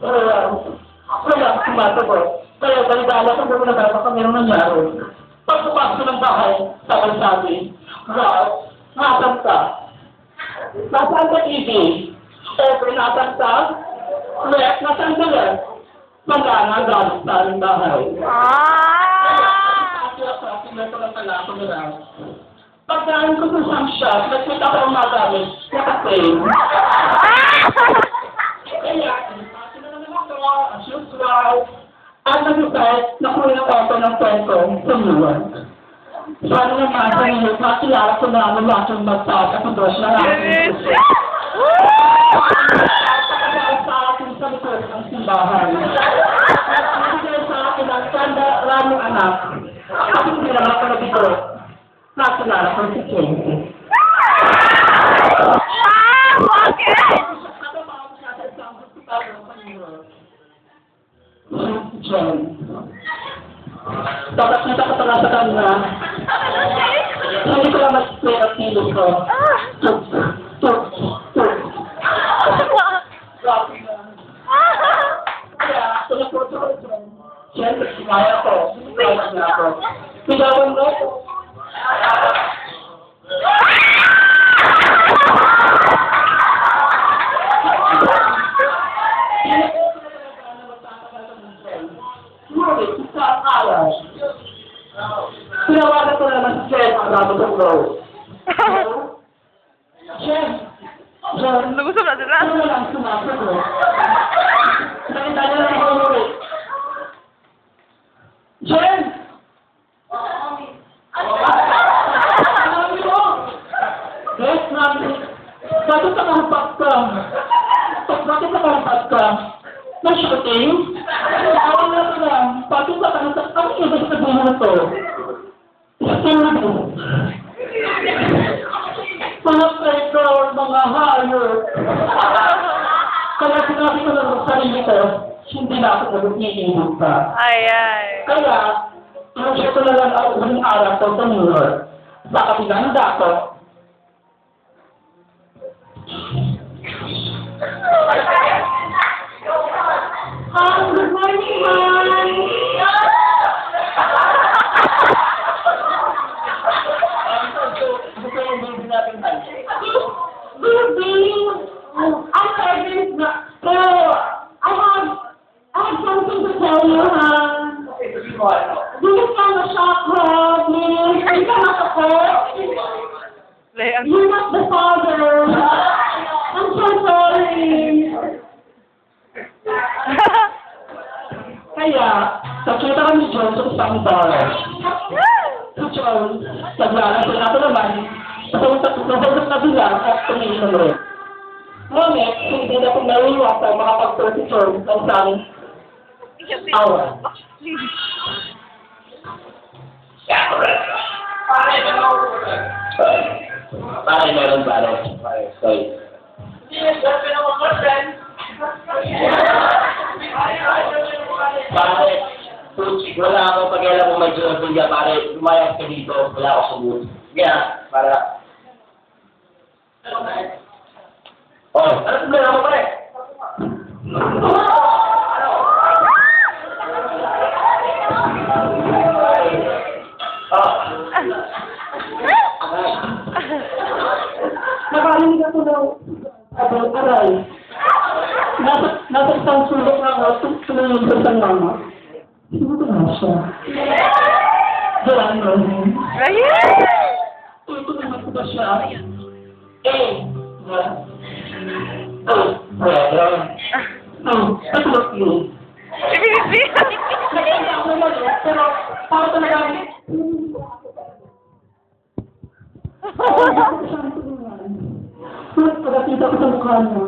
Kaya sumasagot. Kaya balidala ko kung nagkata kami nung nangyari. Pagpupas ko ng bahay, sabi sabi, wow, nasaan ka? Nasaan ka, Iggy? Open, nasaan ka? Wet, nasaan ka, Wet? Magana, galit sa aming bahay. Pagkaan ko sa isang shop, nagkita ko ang magamit na kape. Kaya, sino naman ako, as usual, at nag-decide na kunin ang auto ng friend ko sa Newark. Sana naman sa Newark, makilala ko na ang laking magtag at dos na natin gusto. Sa akin sa likod ng simbahan. Nagbigay sa akin ang tanda raming anak. At hindi naman ako nabito. Nakilala ko si Kenzie. Bakit? John. Dapat nita ko talaga sa kanya. Hindi ko lang mas-play ang tilo ko. Tuk, tuk, tuk. Grabe na. Kaya, tulad ko ito. Siyempre, sinaya ko. Sinaya niya ako. Pigawan mo ko. Ngunit, isa ang araw. Pinawagan ko naman si Jen ang rato ng row. Jen! Jen! Nagusap na sila? Ano lang sumasagot? Nakita niya lang ako ulit. Jen! Mami mo! Yes, mami. Bakit nakahampat ka? Bakit nakahampat ka? Na-shooting? Awan na ka lang. Bakit ba ka nasa... Ang ibig sabihin na to? Sudo. Mga traitor, mga hayop. Kaya sinabi ko lang sa sarili ko, hindi na ako nag-iinod pa. Ay, ay. Kaya, siya ko na lang ako ng araw ko sa New York. Sa kabilang dato. Good morning, Mom! Baby, I'm pregnant, so I have something to tell you, huh? Do you kind of shock her, please? Are you kind of support? You're not the father. I'm so sorry. Kaya, nakita kami John sa isang bar. Si John, naglalaro na naman, nahulog na bilang at tumingin ulit. Ngunit, hindi na kung naiiwasan makapagturo si John ng isang awa. Pare, meron ba? Sorry. Pare, wala akong pag-alam kung may Jordan niya, pare, lumayas ka dito, wala ako sa mood. Kaya, para... Oh, ano problema mo, pare? Nakalinig ako daw. Aray. Nasa isang sulok na ako, tumulong sa isang mama. Sino ko na siya? Diyan mo. Ayan! Tutulungan ko ba siya? Patulog yun. Nag-enda ako naman eh, pero para talaga pagkakita ko sa mukha niya.